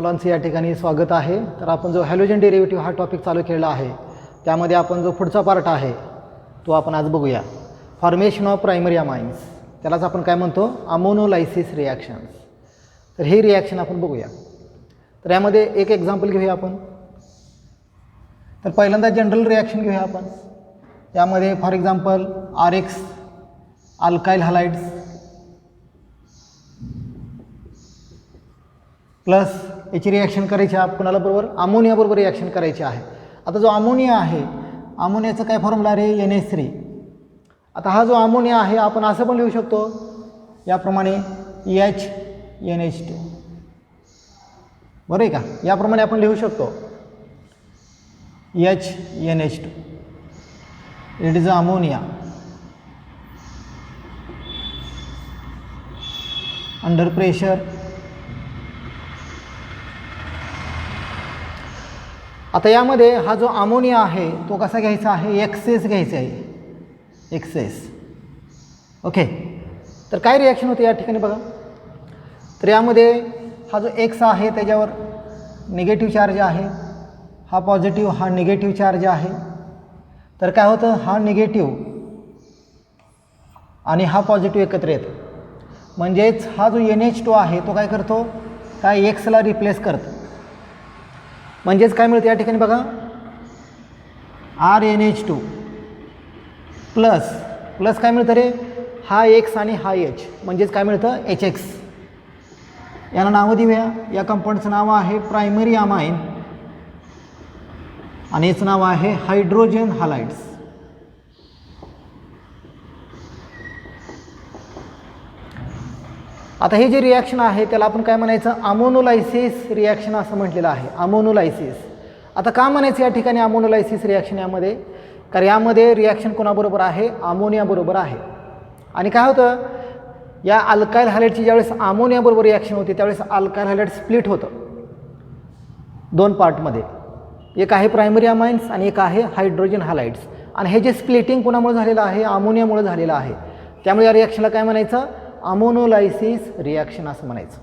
मुलांचं या ठिकाणी स्वागत आहे. तर आपण जो हॅलोजन डेरिव्हेटिव्ह हा टॉपिक चालू केलेला आहे त्यामध्ये आपण जो पुढचा पार्ट आहे तो आपण आज बघूया. फॉर्मेशन ऑफ प्रायमरी अमाइन्स, त्यालाच आपण काय म्हणतो, अमोनोलायसिस रिॲक्शन्स. तर हे रिॲक्शन आपण बघूया. तर यामध्ये एक एक्झाम्पल घेऊया आपण. तर पहिल्यांदा जनरल रिॲक्शन घेऊया आपण. यामध्ये for example RX alkyl halides plus याची रिॲक्शन करायची आहे कुणाला बरोबर, अमोनिया बरोबर रिॲक्शन करायची आहे. आता जो अमोनिया आहे, अमोनियाचं काय फॉर्म्युला रे, NH3. आता हा जो अमोनिया आहे आपण असं पण लिहू शकतो याप्रमाणे HNH2, बरोबर आहे का. याप्रमाणे आपण लिहू शकतो HNH2. It is ammonia under pressure. आता यामध्ये हा जो अमोनिया आहे तो कसा घ्यायचा आहे, एक्सेस घ्यायचा आहे, एक्सेस. ओके. तर काय रिॲक्शन होते या ठिकाणी बघा. तर यामध्ये हा जो X आहे त्याच्यावर निगेटिव्ह चार्ज आहे, हा पॉझिटिव्ह, हा निगेटिव्ह चार्ज आहे. तर काय होतं, हा निगेटिव्ह आणि हा पॉझिटिव्ह एकत्र येतो. म्हणजेच हा जो NH2 आहे तो काय करतो, काय Xला रिप्लेस करतो. म्हणजेच काय मिळतं या ठिकाणी बघा, RNH2 प्लस प्लस काय मिळतं रे, हा X आणि हा H, म्हणजेच काय मिळतं HX. याला नावं देऊया. या कंपाऊंडचं नाव आहे प्रायमरी अमाइन आणि याचं नाव आहे हायड्रोजन हलाइड्स. आता हे जे रिॲक्शन आहे त्याला आपण काय म्हणायचं, अमोनोलायसिस रिॲक्शन असं म्हटलेलं आहे, अमोनोलायसिस. आता का म्हणायचं या ठिकाणी अमोनोलायसिस रिॲक्शन यामध्ये, कारण यामध्ये रिॲक्शन कोणाबरोबर आहे, अमोनिया बरोबर आहे. आणि काय होतं, या अल्काइल हॅलाइडची ज्यावेळेस अमोनिया बरोबर रिॲक्शन होते त्यावेळेस अल्काइल हॅलाइड स्प्लिट होतं दोन पार्टमध्ये. एक आहे प्रायमरी अमाइन्स आणि एक आहे हायड्रोजन हॅलाइड्स. आणि हे जे स्प्लिटिंग कोणामुळे झालेलं आहे, अमोनियामुळे झालेलं आहे. त्यामुळे या रिॲक्शनला काय म्हणायचं, अमोनोलायसिस रिॲक्शन असं म्हणायचं.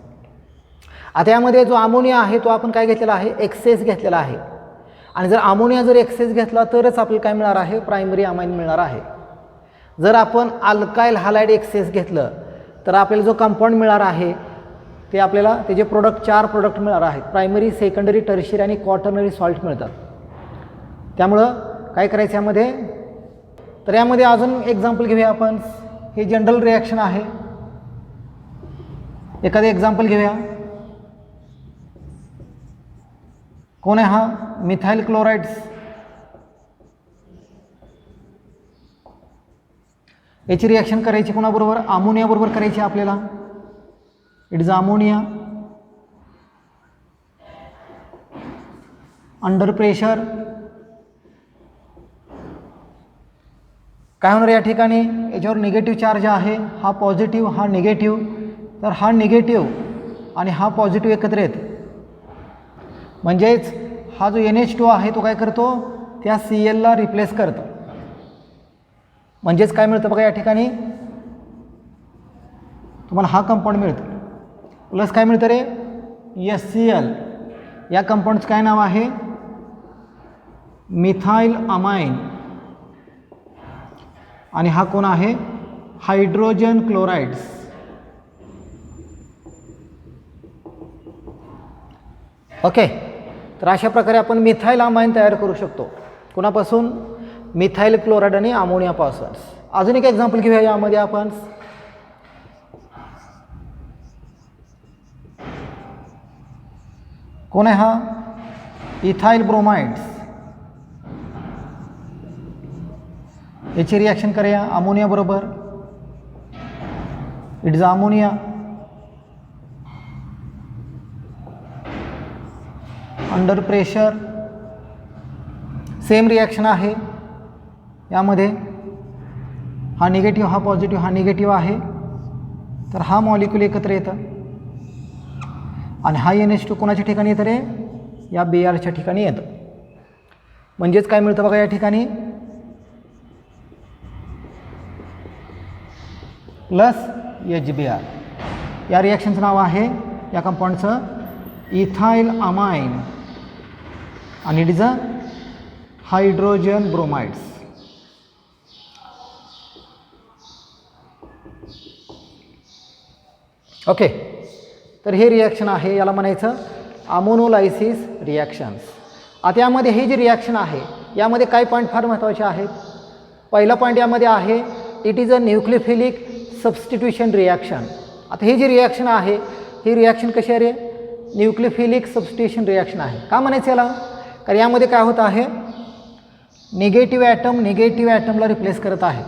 आता यामध्ये जो अमोनिया आहे तो आपण काय घेतलेला आहे, एक्सेस घेतलेला आहे. आणि जर अमोनिया जर एक्सेस घेतला तरच आपल्याला काय मिळणार आहे, प्रायमरी अमाइन मिळणार आहे. जर आपण अल्काइल हॅलाइड एक्सेस घेतलं तर आपल्याला जो कंपाऊंड मिळणार आहे ते आपल्याला त्याचे प्रोडक्ट 4 प्रोडक्ट मिळणार आहेत. प्रायमरी, सेकंडरी, टर्शियरी आणि क्वाटर्नरी सॉल्ट मिळतात. त्यामुळं काय करायचं यामध्ये, तर यामध्ये अजून एक्झाम्पल घेऊया आपण. हे जनरल रिॲक्शन आहे. एखादं एक्झाम्पल घेऊया. कोण आहे हा, मिथाइल क्लोराइड्स. याची रिॲक्शन करायची कोणाबरोबर, अमोनिया बरोबर करायची आपल्याला. It is ammonia under pressure. काय होणार या ठिकाणी, याच्यावर निगेटिव्ह चार्ज आहे, हा पॉझिटिव्ह, हा निगेटिव्ह. तर हा निगेटिव्ह आणि हा पॉझिटिव्ह एकत्र येतो. म्हणजेच हा जो NH2 आहे तो काय करतो, त्या Clला रिप्लेस करतो. म्हणजेच काय मिळतं बघा या ठिकाणी, तुम्हाला हा कंपाऊंड मिळतो. प्लस काय मिळतं रे, HCl. या कंपाऊंडचं काय नाव आहे, मिथाइल अमाइन. आणि हा कोण आहे, हायड्रोजन क्लोराइड्स. ओके. तर अशा प्रकारे आपण मिथाइल अमाइन तयार करू शकतो. कोणापासून, मिथाइल क्लोराइड आणि अमोनियापासून. अजून एक एक्झाम्पल घेऊया यामध्ये आपण. कोण आहे हा, इथाइल ब्रोमाइड्स. याची रिॲक्शन करूया अमोनिया बरोबर. It is ammonia under pressure. Same reaction आहे यामध्ये. हा निगेटिव्ह, हा पॉझिटिव्ह, हा निगेटिव्ह आहे. तर हा मॉलिक्यूल एकत्र येतं आणि हा NH2 कोणाच्या ठिकाणी येतं रे, या Brच्या ठिकाणी येतं. म्हणजेच काय मिळतं बघा या ठिकाणी, प्लस HBr. या रिॲक्शनचं नाव आहे या कंपाऊंडचं इथाइल अमाइन आणि it is a hydrogen bromides. Okay, तर हे रिॲक्शन आहे, याला म्हणायचं अमोनोलायसिस रिॲक्शन्स. आता यामध्ये हे जे रिॲक्शन आहे यामध्ये काय पॉईंट फार महत्त्वाचे आहेत. पहिला पॉईंट यामध्ये आहे it is a nucleophilic substitution reaction. आता हे जे रिॲक्शन आहे ही रिॲक्शन कशी आहे रे, न्यूक्लियोफिलिक सबस्टिट्यूशन रिॲक्शन आहे. का म्हणायचं याला, कारण यामध्ये काय होत आहे, निगेटिव्ह ॲटमला रिप्लेस करत आहे.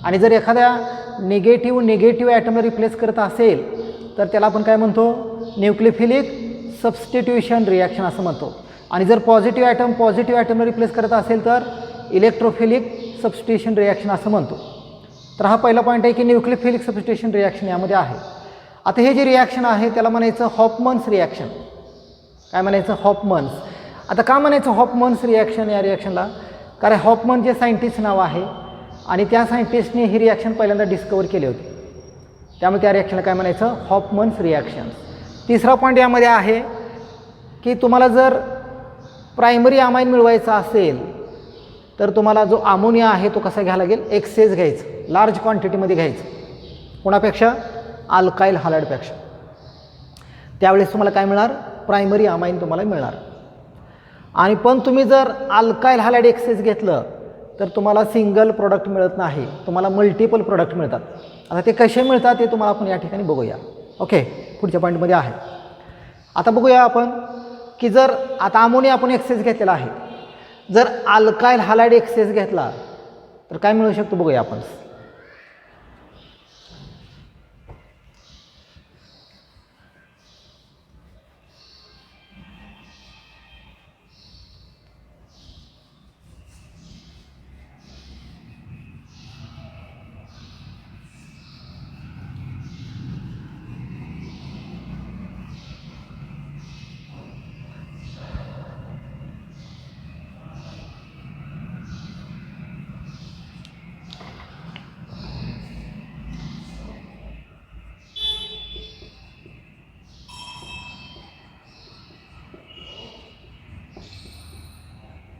आणि जर एखाद्या निगेटिव्ह ॲटमला रिप्लेस करत असेल तर त्याला आपण काय म्हणतो, न्यूक्लियोफिलिक सबस्टिट्यूशन रिॲक्शन असं म्हणतो. आणि जर पॉझिटिव्ह ॲटमला रिप्लेस करत असेल तर इलेक्ट्रोफिलिक सबस्टिट्यूशन रिॲक्शन असं म्हणतो. तर हा पहिला पॉईंट आहे की न्यूक्लियोफिलिक सबस्टिट्यूशन रिॲक्शन यामध्ये आहे. आता हे जे रिॲक्शन आहे त्याला म्हणायचं हॉफमन्स रिॲक्शन. काय म्हणायचं, हॉफमन्स. आता का म्हणायचं हॉफमन्स रिॲक्शन या रिॲक्शनला, कारण हॉफमन जे सायंटिस्ट नाव आहे आणि त्या सायंटिस्टने ही रिॲक्शन पहिल्यांदा डिस्कवर केली होती, त्यामुळे त्या रिॲक्शनला काय म्हणायचं, हॉफमन्स रिॲक्शन. तिसरा पॉईंट यामध्ये आहे की तुम्हाला जर प्रायमरी अमाइन मिळवायचा असेल तर तुम्हाला जो अमोनिया आहे तो कसा घ्यायला लागेल, एक्सेस घ्यायचं, लार्ज क्वांटिटीमध्ये घ्यायचं. कोणापेक्षा, अल्काइल हॅलाइडपेक्षा. त्यावेळेस तुम्हाला काय मिळणार, प्रायमरी अमाइन तुम्हाला मिळणार. आणि पण तुम्ही जर अल्काइल हॅलाइड एक्सेस घेतलं तर तुम्हाला सिंगल प्रोडक्ट मिळत नाही, तुम्हाला मल्टिपल प्रोडक्ट मिळतात. आता ते कसे मिळतात ते तुम्हाला आपण या ठिकाणी बघूया. ओके, पुढच्या पॉईंटमध्ये आहे. आता बघूया आपण की जर आता अमोनिया आपण एक्सेस घेतलेला आहे, जर अल्काइल हॅलाइड एक्सेस घेतला तर काय मिळू शकतो बघूया आपण.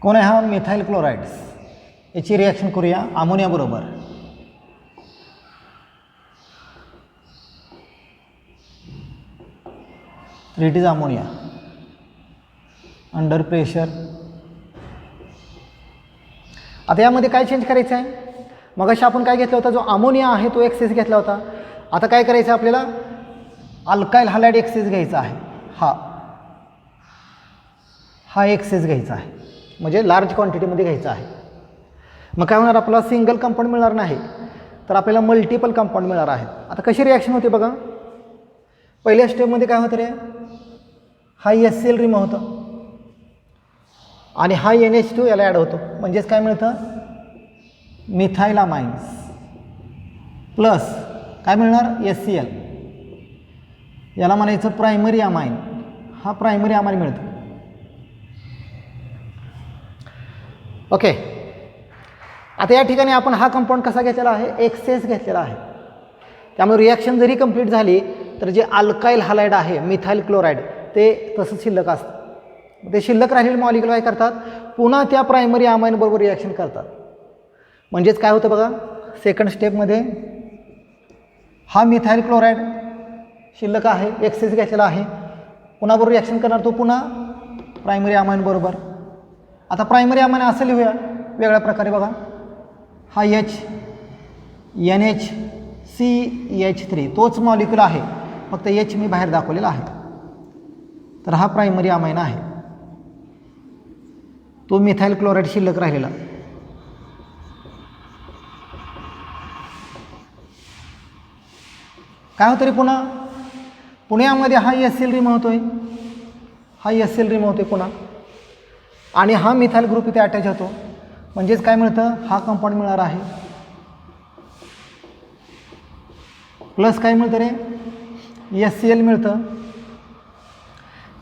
कोण आहे हा, मिथाइल क्लोराइड्स. याची रिॲक्शन करूया अमोनिया बरोबर. It is ammonia under pressure. आता यामध्ये काय चेंज करायचं आहे, मगाशी आपण काय घेतला होता, जो अमोनिया आहे तो एक्सेस घेतला होता. आता काय करायचं आहे आपल्याला, अल्काइल हॅलाइड एक्सेस घ्यायचा आहे. हा एक्सेस घ्यायचा आहे, म्हणजे लार्ज क्वांटिटीमध्ये घ्यायचा आहे. मग काय होणार, आपल्याला सिंगल कंपाऊंड मिळणार नाही तर आपल्याला मल्टिपल कंपाऊंड मिळणार आहेत. आता कशी रिॲक्शन होते बघा, पहिल्या स्टेपमध्ये काय होतं रे, हा HCl रिमूव्ह होतं आणि हा NH2 याला ॲड होतो, म्हणजेच काय मिळतं, मिथाइल अमाइन्स प्लस काय मिळणार, HCl. याला म्हणायचं प्रायमरी अमाइन. हा प्रायमरी अमाइन मिळतो. ओके, आता या ठिकाणी आपण हा कंपाऊंड कसा घेतलेला आहे, एक्सेस घेतलेला आहे. त्यामुळे रिॲक्शन जरी कंप्लीट झाली तर जे अल्काइल हॅलाइड आहे मिथाइल क्लोराइड ते तसंच शिल्लक असतं. ते शिल्लक राहिलेले मॉलिक्युल काय करतात, पुन्हा त्या प्रायमरी अमाइन बरोबर रिॲक्शन करतात. म्हणजेच काय होतं बघा, सेकंड स्टेपमध्ये हा मिथाइल क्लोराइड शिल्लक आहे, एक्सेस घेतलेला आहे, पुन्हा रिॲक्शन करणार तो पुन्हा प्रायमरी अमाइन बरोबर. आता प्रायमरी अमाइन असं लिहूया वेगळ्या प्रकारे बघा, हा NHCH3 तोच मॉलिक्युल आहे, फक्त H मी बाहेर दाखवलेला आहे. तर हा प्रायमरी अमाइन आहे, तो मिथाइल क्लोराइड शिल्लक राहिलेला. काय होतं रे, पुण्यामध्ये हा HCl रिमूव्ह होतोय, पुन्हा, आणि हा मिथाइल ग्रुप इथे अटॅच होतो. म्हणजेच काय मिळतं, हा कंपाऊंड मिळणार आहे प्लस काय मिळतं रे, HCl मिळतं.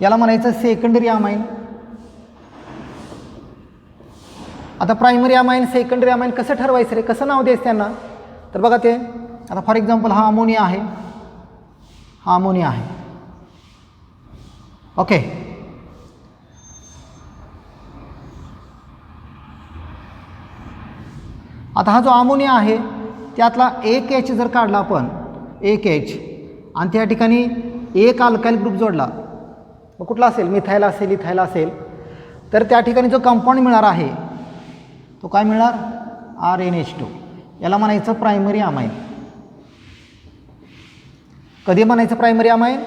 याला म्हणायचं सेकंडरी अमाइन. आता प्रायमरी अमाइन सेकंडरी अमाइन कसं ठरवायचं रे, कसं नाव द्यायचं त्यांना, तर बघा ते आता फॉर एक्झाम्पल हा अमोनिया आहे, ओके. आता हा जो अमोनिया आहे त्यातला एक एच जर काढला आपण, एक एच, आणि त्या ठिकाणी एक अल्काइल ग्रुप जोडला, मग कुठला असेल, मिथाईल असेल, इथाईल असेल, तर त्या ठिकाणी जो कंपाऊंड मिळणार आहे तो काय मिळणार, RnH2. याला म्हणायचं प्रायमरी अमाईन. कधी म्हणायचं प्रायमरी अमाईन,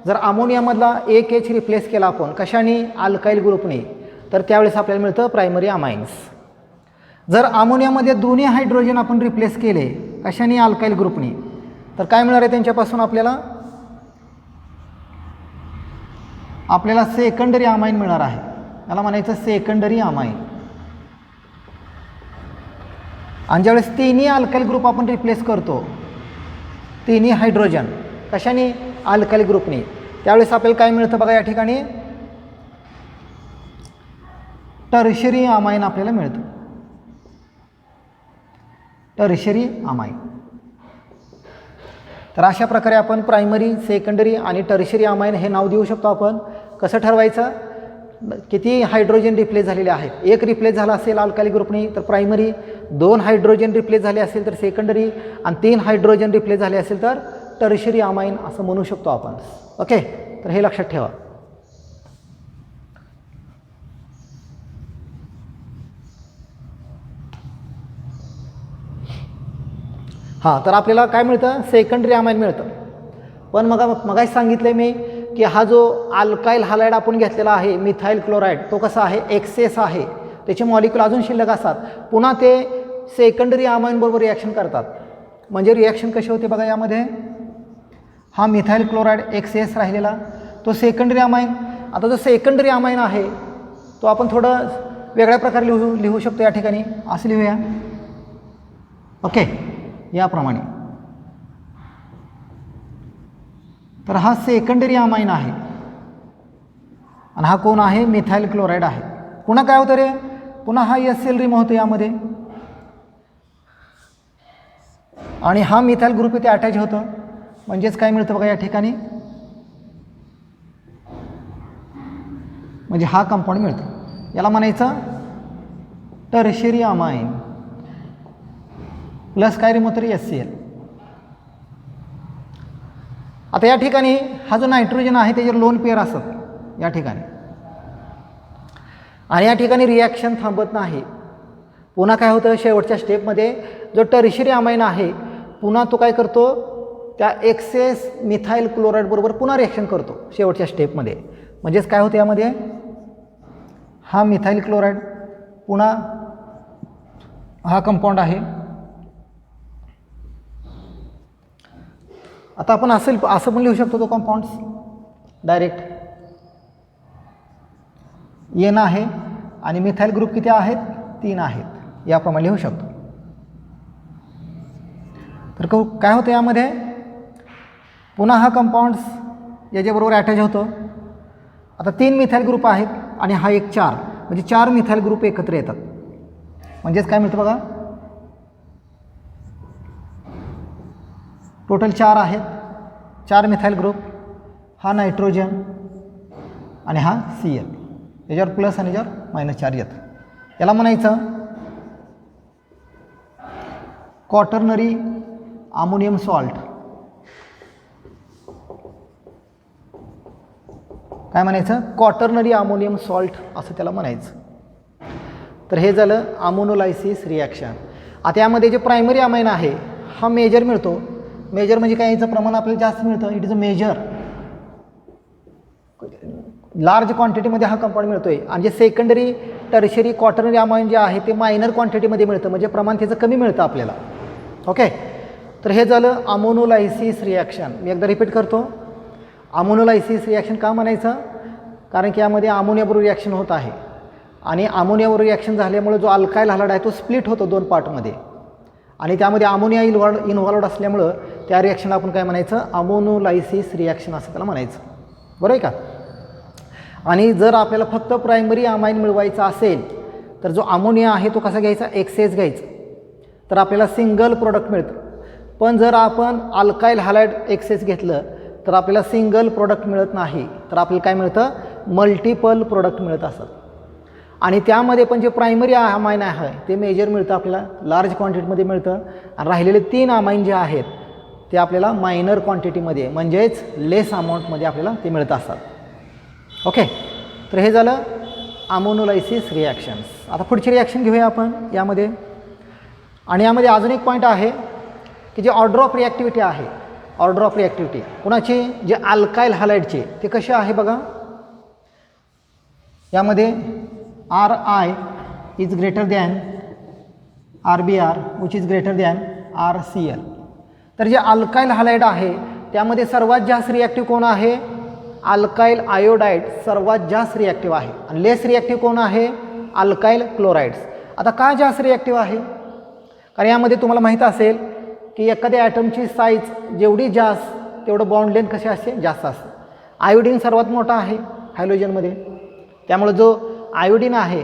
जर अमोनियामधला एक एच रिप्लेस केला आपण कशाने, अल्काइल ग्रुपने, तर त्यावेळेस आपल्याला मिळतं प्रायमरी अमाईन्स. जर अमोनियामध्ये दोन्ही हायड्रोजन आपण रिप्लेस केले कशाने, अल्काइल ग्रुपने, तर काय मिळणार आहे त्यांच्यापासून आपल्याला सेकंडरी अमाईन मिळणार आहे. याला म्हणायचं सेकंडरी अमाईन. आणि ज्यावेळेस तिन्ही अल्काइल ग्रुप आपण रिप्लेस करतो, तिन्ही हायड्रोजन कशाने, अल्काइल ग्रुपने, त्यावेळेस आपल्याला काय मिळतं बघा, या ठिकाणी टर्शरी अमाईन आपल्याला मिळतं. Tertiary amine. तर अशा प्रकारे आपण प्रायमरी, सेकंडरी आणि टर्शरी अमाईन हे नाव देऊ शकतो. आपण कसं ठरवायचं, किती हायड्रोजन रिप्लेस झालेले आहेत. एक रिप्लेस झाला असेल अल्काइल ग्रुपने तर प्रायमरी, 2 हायड्रोजन रिप्लेस झाले असेल तर सेकंडरी, आणि 3 हायड्रोजन रिप्लेस झाले असेल तर टर्शरी अमाईन असं म्हणू शकतो आपण. ओके, तर हे लक्षात ठेवा. हां, तर आपल्याला काय मिळतं, सेकंडरी अमाईन मिळतं. पण मगाशी सांगितलं मी की हा जो अल्काइल हॅलाइड आपण घेतलेला आहे मिथाईल क्लोराईड, तो कसा आहे, एक्सेस आहे, त्याचे मॉलिक्यूल अजून शिल्लक असतात, पुन्हा ते सेकंडरी अमाईन बरोबर रिॲक्शन करतात. म्हणजे रिॲक्शन कशी होते बघा, यामध्ये हा मिथाईल क्लोराईड एक्सेस राहिलेला तो सेकंडरी अमाईन. आता जो सेकंडरी अमाईन आहे तो आपण थोडं वेगळ्या प्रकारे लिहू शकतो. या ठिकाणी असं लिहूया. ओके, याप्रमाणे. तर हा सेकंडरी अमाईन आहे आणि हा कोण आहे, मिथाईल क्लोराईड आहे. पुन्हा काय होतं रे, पुन्हा हा SL रिमूव्ह होतो यामध्ये आणि हा मिथाईल ग्रुप इथे अटॅच होतं. म्हणजेच काय मिळतं बघा या ठिकाणी, म्हणजे हा कंपाऊंड मिळतो. याला म्हणायचं टर्शरी अमाईन प्लस काय रिमूव्ह तरी SCl. आता या ठिकाणी हा जो नायट्रोजन आहे त्याच्यावर लोन पेअर असत या ठिकाणी, आणि या ठिकाणी रिॲक्शन थांबत नाही. पुन्हा काय होतं, शेवटच्या स्टेपमध्ये जो टर्शरी अमाईन आहे पुन्हा तो काय करतो, त्या एक्सेस मिथाईल क्लोराईड बरोबर पुन्हा रिॲक्शन करतो शेवटच्या स्टेपमध्ये. म्हणजेच काय होतं, यामध्ये हा मिथाईल क्लोराईड पुन्हा हा कंपाऊंड आहे. आता आपण असं पण लिहू शकतो तो कंपाऊंड्स डायरेक्ट. एन आहे आणि मिथाईल ग्रुप किती आहेत, 3 आहेत, याप्रमाणे लिहू शकतो. तर काय होतं यामध्ये, पुन्हा हा कंपाऊंड्स याच्याबरोबर अटॅच होतो. आता 3 मिथाईल ग्रुप आहेत आणि हा एक 4, म्हणजे 4 मिथाईल ग्रुप एकत्र येतात. म्हणजेच काय मिळतं बघा, टोटल 4 आहेत, 4 मिथाईल ग्रुप, हा नायट्रोजन आणि हा Cl, याच्यावर प्लस आणि याच्यावर -4 येतं. याला म्हणायचं क्वाटर्नरी अमोनियम सॉल्ट. काय म्हणायचं, क्वाटर्नरी अमोनियम सॉल्ट असं त्याला म्हणायचं. तर हे झालं अमोनोलायसिस रिॲक्शन. आता यामध्ये जे प्रायमरी अमाईन आहे हा मेजर मिळतो. मेजर म्हणजे काय, याचं प्रमाण आपल्याला जास्त मिळतं. It is a major, large क्वांटिटीमध्ये हा कंपाऊंड मिळतो आहे. आणि जे सेकंडरी, टर्शरी, क्वाटर्नरी अमाईन जे आहे ते मायनर क्वांटिटीमध्ये मिळतं, म्हणजे प्रमाण त्याचं कमी मिळतं आपल्याला. ओके, तर हे झालं अमोनोलायसिस रिॲक्शन. मी एकदा रिपीट करतो, अमोनोलायसिस रिॲक्शन का म्हणायचं, कारण की यामध्ये अमोनियाबरोबर रिॲक्शन होत आहे आणि अमोनियाबरोबर रिॲक्शन झाल्यामुळे जो अल्काइल हॅलाइड आहे तो स्प्लिट होतो 2 पार्टमध्ये, आणि त्यामध्ये अमोनिया इन्व्हॉल्वड असल्यामुळं त्या रिॲक्शनला आपण काय म्हणायचं, अमोनोलायसिस रिॲक्शन असं त्याला म्हणायचं. बरोबर आहे का. आणि जर आपल्याला फक्त प्रायमरी अमाईन मिळवायचा असेल तर जो अमोनिया आहे तो कसा घ्यायचा, एक्सेस घ्यायचा, तर आपल्याला सिंगल प्रोडक्ट मिळतं. पण जर आपण अल्काइल हॅलाइड एक्सेस घेतलं तर आपल्याला सिंगल प्रोडक्ट मिळत नाही, तर आपल्याला काय मिळतं, मल्टिपल प्रोडक्ट मिळत असतात. आणि त्यामध्ये पण जे प्रायमरी अमाइन आहे ते मेजर मिळतं आपल्याला, लार्ज क्वांटिटीमध्ये मिळतं. आणि राहिलेले 3 अमाइन जे आहेत ते आपल्याला मायनर क्वांटिटीमध्ये म्हणजेच लेस अमाऊंटमध्ये आपल्याला ते मिळत असतात. ओके, तर हे झालं अमोनोलायसिस रिॲक्शन्स. आता पुढची रिॲक्शन घेऊया आपण यामध्ये. आणि यामध्ये अजून एक पॉईंट आहे की जे ऑर्डर ऑफ रिॲक्टिव्हिटी आहे, ऑर्डर ऑफ रिॲक्टिव्हिटी कुणाची, जे अल्काइल हॅलाइडचे ते कसे आहे बघा. यामध्ये RI is greater than RBr which is greater than RCl. तर जे अल्काइल हॅलाइड आहे त्यामध्ये सर्वात जास्त रिॲक्टिव्ह कोण आहे, अल्काइल आयोडाईड सर्वात जास्त रिॲक्टिव्ह आहे. आणि लेस रिॲक्टिव्ह कोण आहे, अल्काइल क्लोराइड्स. आता का जास्त रिॲक्टिव्ह आहे, कारण यामध्ये तुम्हाला माहीत असेल की एखाद्या ॲटमची साईज जेवढी जास्त तेवढं बॉन्ड लेंथ कशी असते, जास्त असते. आयोडीन सर्वात मोठा आहे हॅलोजनमध्ये, त्यामुळं जो आयोडीन आहे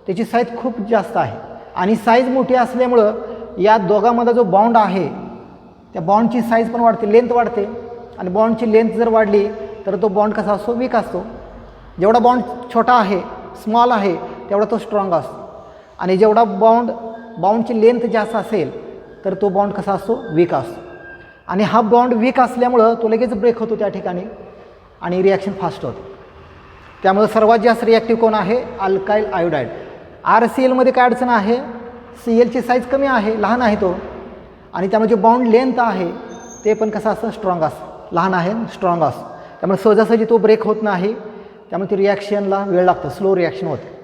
त्याची साईज खूप जास्त आहे. आणि साईज मोठी असल्यामुळं या दोघांमध्ये जो बॉन्ड आहे त्या बॉन्डची साईज पण वाढते, लेंथ वाढते. आणि बॉन्डची लेंथ जर वाढली तर तो बॉन्ड कसा असतो, वीक असतो. जेवढा बॉन्ड छोटा आहे, स्मॉल आहे, तेवढा तो स्ट्रॉंग असतो. आणि जेवढा बॉन्डची लेंथ जास्त असेल तर तो बॉन्ड कसा असतो, वीक असतो. आणि हा बॉन्ड वीक असल्यामुळं तो लगेच ब्रेक होतो त्या ठिकाणी आणि रिॲक्शन फास्ट होते. त्यामुळे सर्वात जास्त रिॲक्टिव्ह कोण आहे, अल्काइल आयोडाईड. RClमध्ये काय अडचण आहे, Clची साईज कमी आहे, लहान आहे तो. आणि त्यामुळे जे बॉन्ड लेंथ आहे ते पण कसं असतं, स्ट्रॉंग असतं, लहान आहे, स्ट्रॉंग असतं. त्यामुळे सहजासहजी तो ब्रेक होत नाही, त्यामुळे ती रिॲक्शनला वेळ लागतो, स्लो रिॲक्शन होते.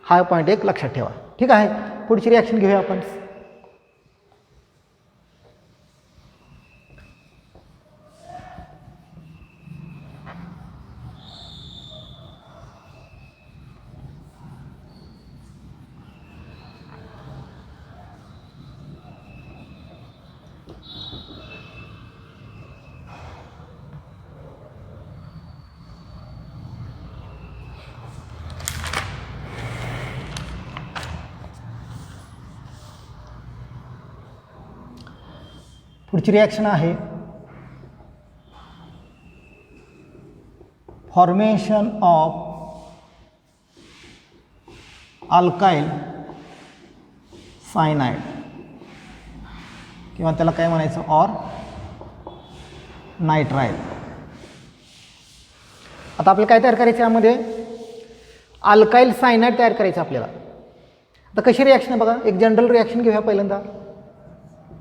हा पॉईंट एक लक्षात ठेवा. ठीक आहे, पुढची रिॲक्शन घेऊया आपण. पुढची रिॲक्शन आहे फॉर्मेशन ऑफ अल्काइल सायनाइड किंवा त्याला काय म्हणायचं, ऑर नायट्राइल. आता आपल्याला काय तयार करायचं, यामध्ये अल्काइल सायनाइड तयार करायचं आपल्याला. आता कशी रिॲक्शन आहे बघा, एक जनरल रिॲक्शन घेऊया पहिल्यांदा.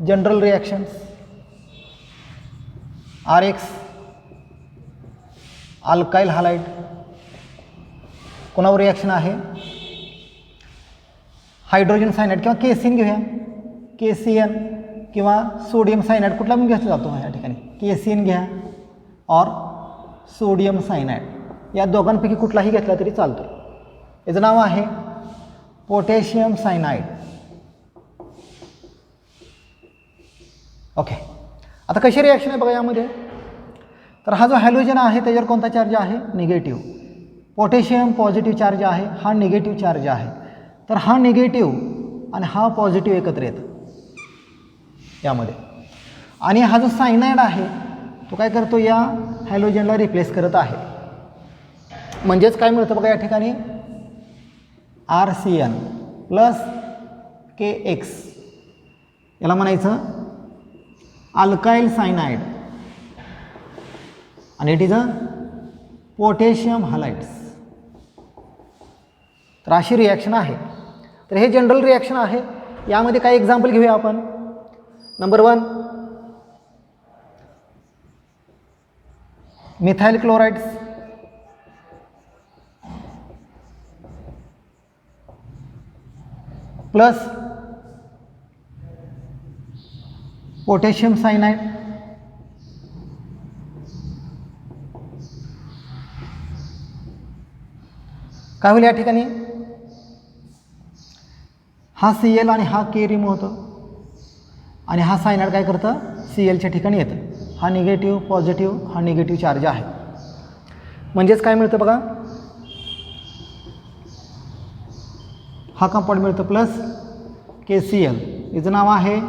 General reactions RX alkyl halide कोणावर रिॲक्शन आहे, हायड्रोजन सायनाइड किंवा KCN घेऊया, KCN किंवा सोडियम सायनाइड कुठला पण घेतला जातो या ठिकाणी. KCN घ्या और सोडियम सायनाइड, या दोघांपैकी कुठलाही घेतला तरी चालतो. याचं नाव आहे पोटॅशियम सायनाइड. ओके, आता कशी रिॲक्शन आहे बघा यामध्ये. तर हा जो हॅलोजन आहे त्याच्यावर कोणता चार्ज आहे, निगेटिव्ह. पोटॅशियम पॉझिटिव्ह चार्ज आहे, हा निगेटिव्ह चार्ज आहे. तर हा निगेटिव्ह आणि हा पॉझिटिव्ह एकत्र येतं यामध्ये. आणि हा जो सायनाइड आहे तो काय करतो, या हॅलोजनला रिप्लेस करत आहे. म्हणजेच काय मिळतं बघा या ठिकाणी, RCN प्लस KX, याला म्हणायचं अल्काइल सायनाइड आणि इट इज अ पोटॅशियम हॅलाइड्स. तर अशी रिॲक्शन आहे. तर हे जनरल रिॲक्शन आहे. यामध्ये काही एक्झाम्पल घेऊया आपण. Number 1 methyl chlorides, plus potassium cyanide काय होईल या ठिकाणी, हा Cl आणि हा K रिमूव्ह होतो आणि हा सायनाइड काय करतं, Clच्या ठिकाणी येतं. हा निगेटिव्ह पॉझिटिव्ह, हा निगेटिव्ह चार्ज आहे. म्हणजेच काय मिळतं बघा, हा कंपाऊंड मिळतं प्लस KCl, याचं नाव आहे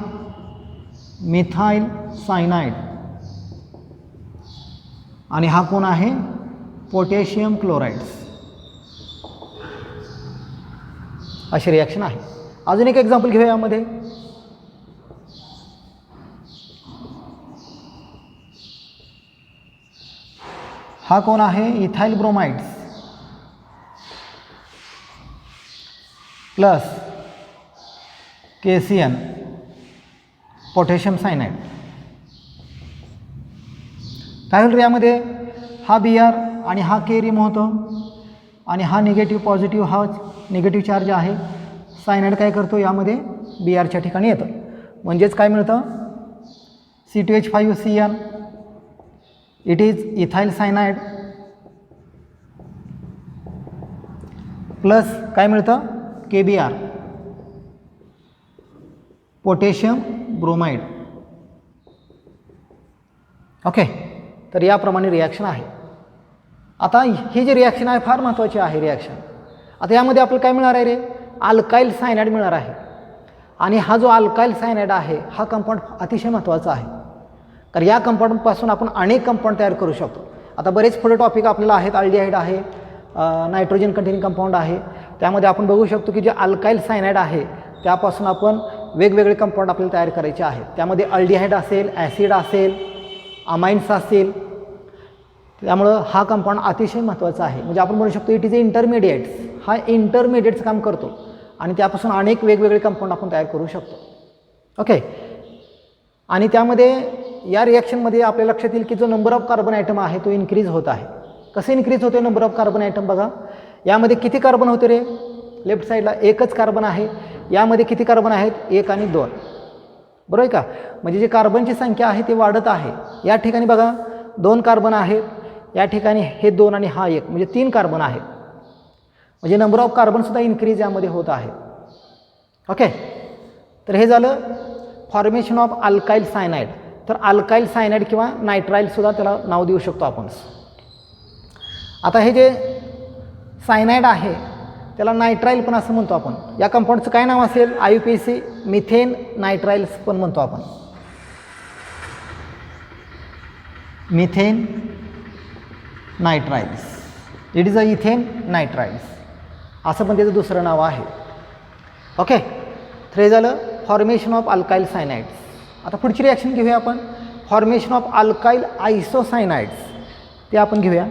मिथाइल सायनाइड आणि हा कोण आहे पोटॅशियम क्लोराइड्स, अशी रिॲक्शन आहे. अजून एक एक्झाम्पल घेऊया यामध्ये. हा कोण आहे ethyl bromides plus KCN potassium cyanide. काय होईल यामध्ये, हा Br आणि हा K रिमूव्ह होतो आणि हा निगेटिव्ह पॉझिटिव्ह हा निगेटिव्ह चार्ज आहे. सायनाइड काय करतो यामध्ये Brच्या ठिकाणी येतं, म्हणजेच काय मिळतं C2H5CN, it is ethyl cyanide plus काय मिळतं KBr पोटॅशियम ब्रोमाइड. ओके, तर याप्रमाणे रिॲक्शन आहे. आता ही जी रिॲक्शन आहे फार महत्त्वाची आहे रिॲक्शन. आता यामध्ये आपल्याला काय मिळणार आहे रे, अल्काइल सायनाइड मिळणार आहे. आणि हा जो अल्काइल सायनाइड आहे हा कंपाऊंड अतिशय महत्त्वाचा आहे, कारण या कंपाऊंडपासून आपण अनेक कंपाऊंड तयार करू शकतो. आता बरेच पुढे टॉपिक आपल्याला आहेत, अल्डिहाइड आहे, नायट्रोजन कंटेनिंग कंपाऊंड आहे. त्यामध्ये आपण बघू शकतो की जे अल्काइल सायनाइड आहे त्यापासून आपण वेगवेगळे कंपाऊंड आपल्याला तयार करायचे आहेत. त्यामध्ये अल्डिहाइड असेल, ॲसिड असेल, अमाइन्स असतील. त्यामुळं हा कंपाऊंड अतिशय महत्त्वाचा आहे. म्हणजे आपण म्हणू शकतो इट इज इंटरमिडिएट्स, हा इंटरमिडिएट्स काम करतो आणि त्यापासून अनेक वेगवेगळे कंपाऊंड आपण तयार करू शकतो. ओके, आणि त्यामध्ये या रिॲक्शनमध्ये आपल्या लक्षात येईल की जो नंबर ऑफ कार्बन आयटम आहे तो इन्क्रीज होत आहे. कसं इन्क्रीज होते नंबर ऑफ कार्बन आयटम बघा, यामध्ये किती कार्बन होते रे, लेफ्ट साईडला एकच कार्बन आहे. यामध्ये किती कार्बन आहेत, 1 आणि 2, बरोबर आहे का. म्हणजे जी कार्बनची संख्या आहे ती वाढत आहे. या ठिकाणी बघा 2 कार्बन आहेत, या ठिकाणी हे 2 आणि हा 1 म्हणजे 3 कार्बन आहेत. म्हणजे नंबर ऑफ कार्बनसुद्धा इन्क्रीज यामध्ये होत आहे. ओके, तर हे झालं फॉर्मेशन ऑफ अल्काइल सायनाइड. तर अल्काइल सायनाइड किंवा नायट्राईलसुद्धा त्याला नाव देऊ शकतो आपण. आता हे जे सायनाइड आहे त्याला नायट्राईल पण असं म्हणतो आपण. या कंपाऊंडचं काय नाव असेल, IUPAC मिथेन नायट्राईल्स पण म्हणतो आपण. Methane nitriles, it is a ethane nitriles असं पण त्याचं दुसरं नाव आहे. ओके, तर हे झालं फॉर्मेशन ऑफ अल्काइल सायनाइड्स. आता पुढची रिॲक्शन घेऊया आपण, फॉर्मेशन ऑफ अल्काइल आयसोसायनाइड्स, ते आपण घेऊया.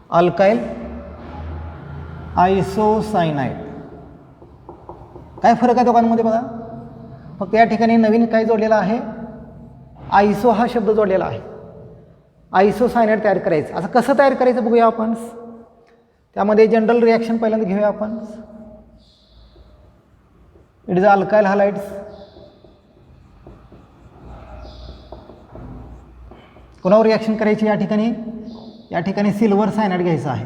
अल्काइल आयसोसायनाइड, काय फरक आहे दोघांमध्ये बघा. फक्त या ठिकाणी नवीन काय जोडलेला आहे, आयसो हा शब्द जोडलेला आहे. आयसोसायनाइड तयार करायचं. असं कसं तयार करायचं बघूया आपण. त्यामध्ये जनरल रिॲक्शन पहिल्यांदा घेऊया आपण. इट इज अल्काइल हॅलाइड्स, कोणावर रिॲक्शन करायची या ठिकाणी, या ठिकाणी सिल्वर सायनाइड घ्यायचं आहे.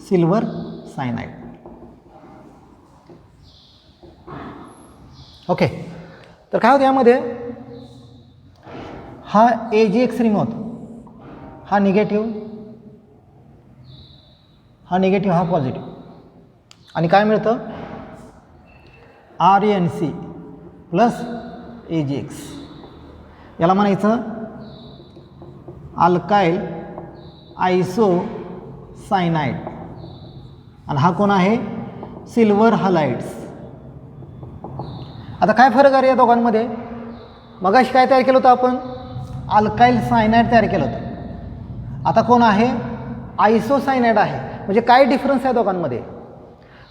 Silver cyanide. ओके, तर काय होतं यामध्ये, हा AgX रिंग होतो, हा निगेटिव्ह, हा निगेटिव्ह, हा पॉझिटिव्ह, आणि काय मिळतं RNC प्लस AgX. याला म्हणायचं अल्काइल आयसोसायनाइड. आणि हा कोण आहे, सिल्वर हॅलाइड्स. आता काय फरक आहे या दोघांमध्ये. मगाशी काय तयार केलं होतं आपण, अल्काइल सायनाइड तयार केलं होतं. आता कोण आहे, आयसोसायनाइड आहे. म्हणजे काय डिफरन्स आहे दोघांमध्ये.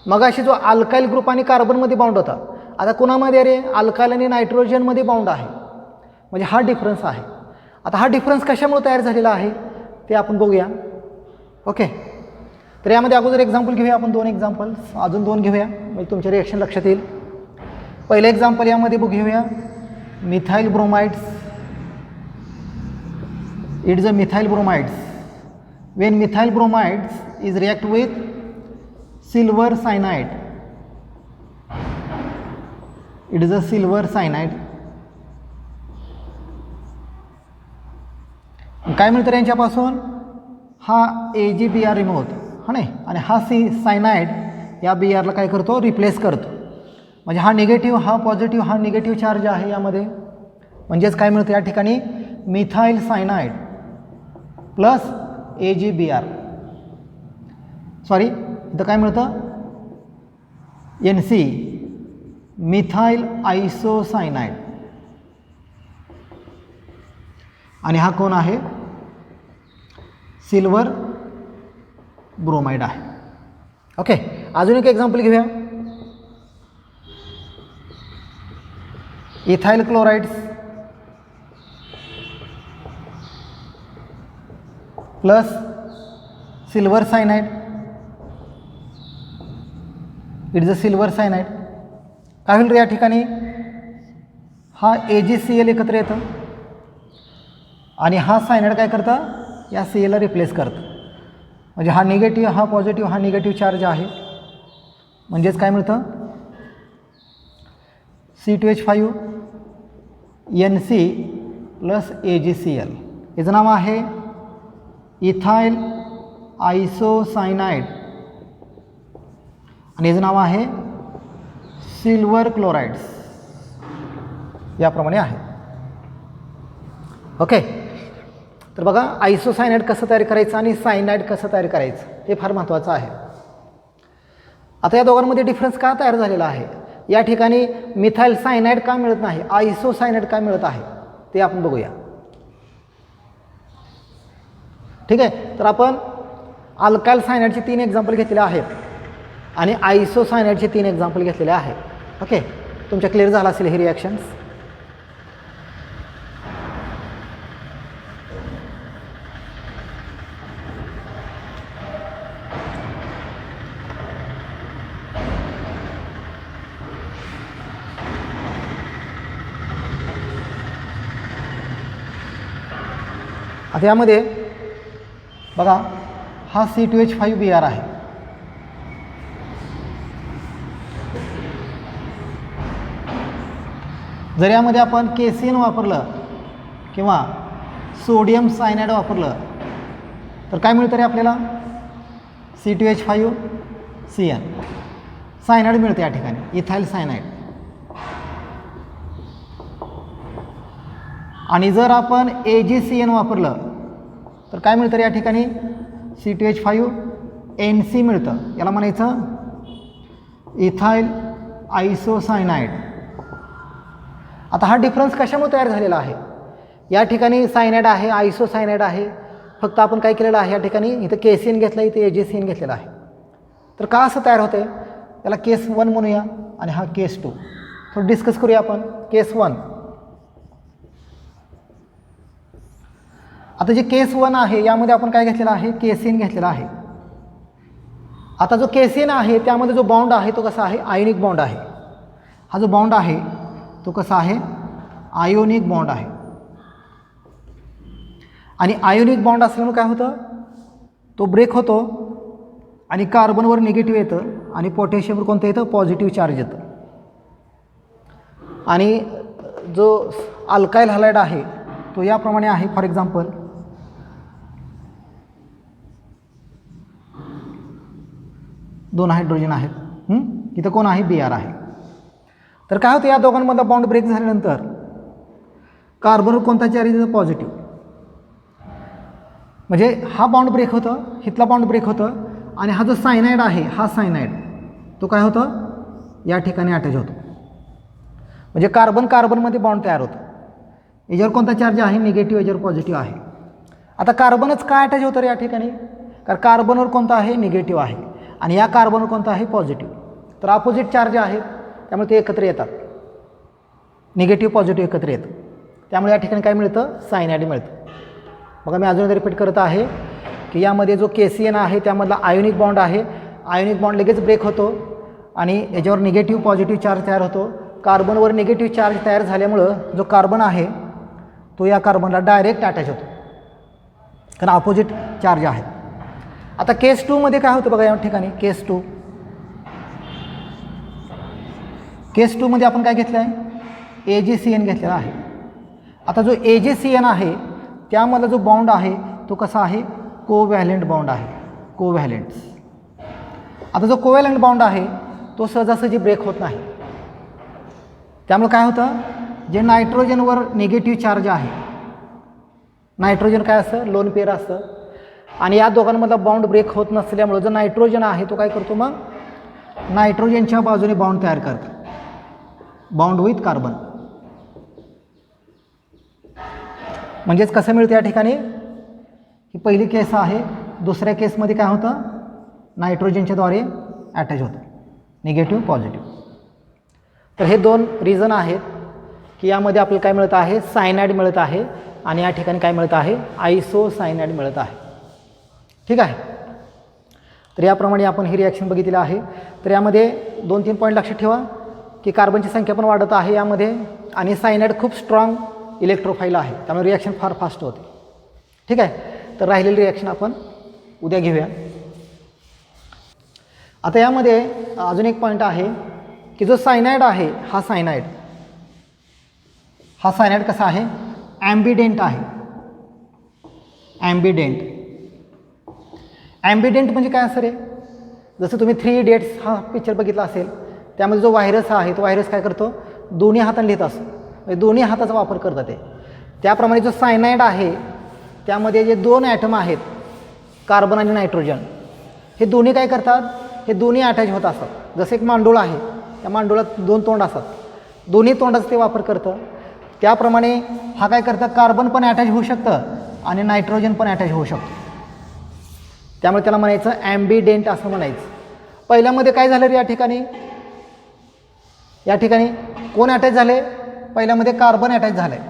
मगाशी जो अल्काइल ग्रुप आणि कार्बनमध्ये बाउंड होता, आता कोणामध्ये रे, अल्काइल आणि नायट्रोजनमध्ये बाउंड आहे. म्हणजे हा डिफरन्स आहे. आता हा डिफरन्स कशामुळे तयार झालेला आहे ते आपण बघूया. ओके, तर यामध्ये अगोदर एक्झाम्पल घेऊया आपण, 2 एक्झाम्पल्स, अजून 2 घेऊया म्हणजे तुमच्या रिॲक्शन लक्षात येईल. पहिलं एक्झाम्पल यामध्ये घेऊया, methyl bromides. It is a methyl bromides when methyl bromides is react with silver cyanide, it is a silver cyanide. काय मिळतं यांच्यापासून? हा AgBr रिमूव्ह होतो, हा नाही, आणि हा सायनाइड या BRला काय करतो? रिप्लेस करतो. म्हणजे हा निगेटिव्ह, हा पॉझिटिव्ह, हा निगेटिव्ह चार्ज आहे यामध्ये. म्हणजेच काय मिळतं या ठिकाणी? Methyl cyanide plus AgBr. Sorry, इथं काय मिळतं? NC, methyl isocyanide. आणि हा कोण आहे? सिल्वर ब्रोमाइड आहे. ओके, अजून एक एक्झाम्पल घेऊया. Ethyl chlorides plus silver cyanide, it is a silver cyanide. काय होईल या ठिकाणी? हा AgCl एकत्र येतं आणि हा सायनाइड काय करतं? या Cl रिप्लेस करतं. म्हणजे हा निगेटिव्ह, हा पॉझिटिव्ह, हा निगेटिव्ह चार्ज आहे. म्हणजेच काय मिळतं? C2H5 NC plus AgCl. याचं नाव आहे इथाइल आयसोसायनाइड आणि याचं नाव आहे सिल्वर क्लोराइड्स. याप्रमाणे आहे. ओके, तर बघा आयसोसायनाइड कसं तयार करायचं आणि सायनाइड कसं तयार करायचं हे फार महत्त्वाचं आहे. आता या दोघांमध्ये डिफरन्स का तयार झालेला आहे? या ठिकाणी मिथाइल सायनाइड का मिळत नाही, आयसोसायनाइड का मिळत आहे ते आपण बघूया. ठीक आहे, तर आपण अल्काइल सायनाइडचे 3 एक्झाम्पल घेतलेले आहेत आणि आयसोसायनाइडचे 3 एक्झाम्पल घेतलेले आहेत. ओके, तुमच्या क्लिअर झाला असेल हे रिॲक्शन्स. आता यामध्ये बघा हा C2H5Br आहे. जर यामध्ये आपण KCN वापरलं किंवा सोडियम सायनाइड वापरलं तर काय मिळतं रे आपल्याला? C2H5CN सायनाइड मिळतं या ठिकाणी, इथाइल सायनाइड. आणि जर आपण AgCN वापरलं तर काय मिळतं या ठिकाणी? C2H5NC मिळतं. याला म्हणायचं इथाइल आयसोसायनाइड. आता हा डिफरन्स कशामुळे तयार झालेला आहे? या ठिकाणी सायनाइड आहे, आयसोसायनाइड आहे, फक्त आपण काय केलेलं आहे या ठिकाणी इथं KCN घेतला, इथे AgCN घेतलेला आहे. तर का असं तयार होतं? याला केस 1 म्हणूया आणि हा केस 2. थोडं डिस्कस करूया आपण. केस 1. आता जे केस 1 आहे यामध्ये आपण काय घेतलेलं आहे? KCN घेतलेला आहे. आता जो KCN आहे त्यामध्ये जो बॉन्ड आहे तो कसा आहे? आयोनिक बॉन्ड आहे. हा जो बॉन्ड आहे तो कसा आहे? आयोनिक बॉन्ड आहे. आणि आयोनिक बॉन्ड असल्यामुळे काय होतं? तो ब्रेक होतो आणि कार्बनवर निगेटिव्ह येतं आणि पोटॅशियमवर कोणतं येतं? पॉझिटिव्ह चार्ज येतं. आणि जो अल्काइल हॅलाइड आहे तो याप्रमाणे आहे. फॉर एक्झाम्पल दोन हायड्रोजन आहेत, इथं कोण आहे? Br आहे. तर काय होतं? या दोघांमधला बॉन्ड ब्रेक झाल्यानंतर कार्बनवर कोणता चार्ज येतं? पॉझिटिव्ह. म्हणजे हा बॉन्ड ब्रेक होतं, इथला बॉन्ड ब्रेक होतं आणि हा जो सायनाइड आहे, हा सायनाइड तो काय होतं? या ठिकाणी अटॅच होतो. म्हणजे कार्बन कार्बनमध्ये बॉन्ड तयार होतो. याच्यावर कोणता चार्ज आहे? निगेटिव्ह. याच्यावर पॉझिटिव्ह आहे. आता कार्बनच काय अटॅच होतं या ठिकाणी? कारण कार्बनवर कोणता आहे? निगेटिव्ह आहे आणि या कार्बनवर कोणता आहे? पॉझिटिव्ह. तर अपोजिट चार्ज आहेत त्यामुळे ते एकत्र येतात, निगेटिव्ह पॉझिटिव्ह एकत्र येतं. त्यामुळे या ठिकाणी काय मिळतं? सायनाइड मिळतं. बघा मी अजून रिपीट करत आहे की यामध्ये जो KCN आहे त्यामधला आयोनिक बॉन्ड आहे. आयोनिक बॉन्ड लगेच ब्रेक होतो आणि याच्यावर निगेटिव्ह पॉझिटिव्ह चार्ज तयार होतो. कार्बनवर निगेटिव्ह चार्ज तयार झाल्यामुळं जो कार्बन आहे तो या कार्बनला डायरेक्ट अटॅच होतो कारण अपोजिट चार्ज आहेत. आता केस 2 मध्ये काय होतं बघा या ठिकाणी केस 2. केस 2 मध्ये आपण काय घेतलं आहे AgCN घेतलेला आहे. आता जो AgCN आहे त्यामधला जो बॉन्ड आहे तो कसा आहे कोव्हॅलेंट बॉन्ड आहे. कोव्हॅलेंट. आता जो कोव्हॅलेंट बॉन्ड आहे तो सहजासहजी ब्रेक होत नाही. त्यामुळे काय होतं जे नायट्रोजनवर निगेटिव्ह चार्ज आहे नायट्रोजन काय असतं लोन पेअर असतं आणि या दोघांमधला बॉन्ड ब्रेक होत नसल्यामुळं जो नायट्रोजन आहे तो काय करतो मग नायट्रोजनच्या बाजूने बॉन्ड तयार करतो बॉन्ड विथ कार्बन. म्हणजेच कसं मिळतं या ठिकाणी ही पहिली केस आहे. दुसऱ्या केसमध्ये काय होतं नायट्रोजनच्याद्वारे अटॅच होतं निगेटिव्ह पॉझिटिव्ह. तर हे दोन रिझन आहेत की यामध्ये आपल्याला काय मिळत आहे सायनाइड मिळत आहे आणि या ठिकाणी काय मिळत आहे आयसोसायनाइड मिळत आहे. ठीक आहे. तर याप्रमाणे आपण ही रिॲक्शन बघितलेली आहे. तर यामध्ये 2-3 पॉईंट लक्षात ठेवा की कार्बनची संख्या पण वाढत आहे यामध्ये आणि सायनाइड खूप स्ट्रॉंग इलेक्ट्रोफाईल आहे त्यामुळे रिॲक्शन फार फास्ट होते. ठीक आहे. तर राहिलेली रिॲक्शन आपण उद्या घेऊया. आता यामध्ये अजून एक पॉईंट आहे की जो सायनाइड आहे हा सायनाइड कसा आहे ॲम्बिडेंट आहे. ॲम्बिडेंट म्हणजे काय असं रे जसं तुम्ही 3 Idiots हा पिक्चर बघितला असेल त्यामध्ये जो व्हायरस आहे तो व्हायरस काय करतो दोन्ही हाताने लिहित असतो म्हणजे दोन्ही हाताचा वापर करतात ते. त्याप्रमाणे जो सायनाइड आहे त्यामध्ये जे 2 ॲटम आहेत कार्बन आणि नायट्रोजन हे दोन्ही काय करतात हे दोन्ही अटॅच होत असतात. जसं एक मांडूळ आहे त्या मांडुळात 2 तोंड असतात दोन्ही तोंडाचा ते वापर करतं. त्याप्रमाणे हा काय करतं कार्बन पण अटॅच होऊ शकतं आणि नायट्रोजन पण अटॅच होऊ शकतं. त्यामुळे त्याला म्हणायचं ॲम्बिडेंट असं म्हणायचं. पहिल्यामध्ये काय झालं रे या ठिकाणी कोण अटॅच झाले पहिल्यामध्ये कार्बन अटॅच झालं आहे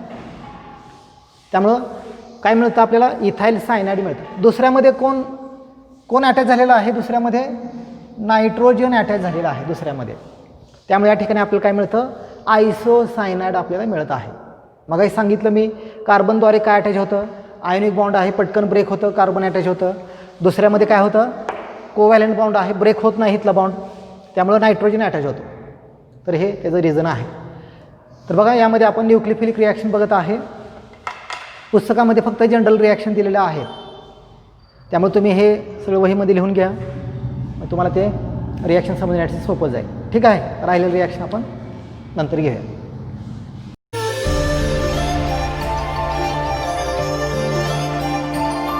त्यामुळं काय मिळतं आपल्याला इथाइल सायनाइड मिळतं. दुसऱ्यामध्ये कोण अटॅच झालेला आहे दुसऱ्यामध्ये नायट्रोजन अटॅच झालेला आहे दुसऱ्यामध्ये. त्यामुळे या ठिकाणी आपल्याला काय मिळतं आयसोसायनाइड आपल्याला मिळत आहे. मग सांगितलं मी कार्बनद्वारे काय अटॅच होतं आयोनिक बॉन्ड आहे पटकन ब्रेक होतं कार्बन अटॅच होतं. दुसऱ्यामध्ये काय होतं कोव्हॅलेंट बॉन्ड आहे ब्रेक होत नाही इथला बॉन्ड त्यामुळं नायट्रोजन अटॅच होतं. तर हे त्याचं रिझन आहे. तर बघा यामध्ये आपण न्यूक्लियोफिलिक रिॲक्शन बघत आहे. पुस्तकामध्ये फक्त जनरल रिॲक्शन दिलेलं आहेत त्यामुळे तुम्ही हे सगळं वहीमध्ये लिहून घ्या मग तुम्हाला ते रिॲक्शन समजण्यासाठी सोपं जाईल. ठीक आहे. राहिलेलं रिॲक्शन आपण नंतर घेऊया.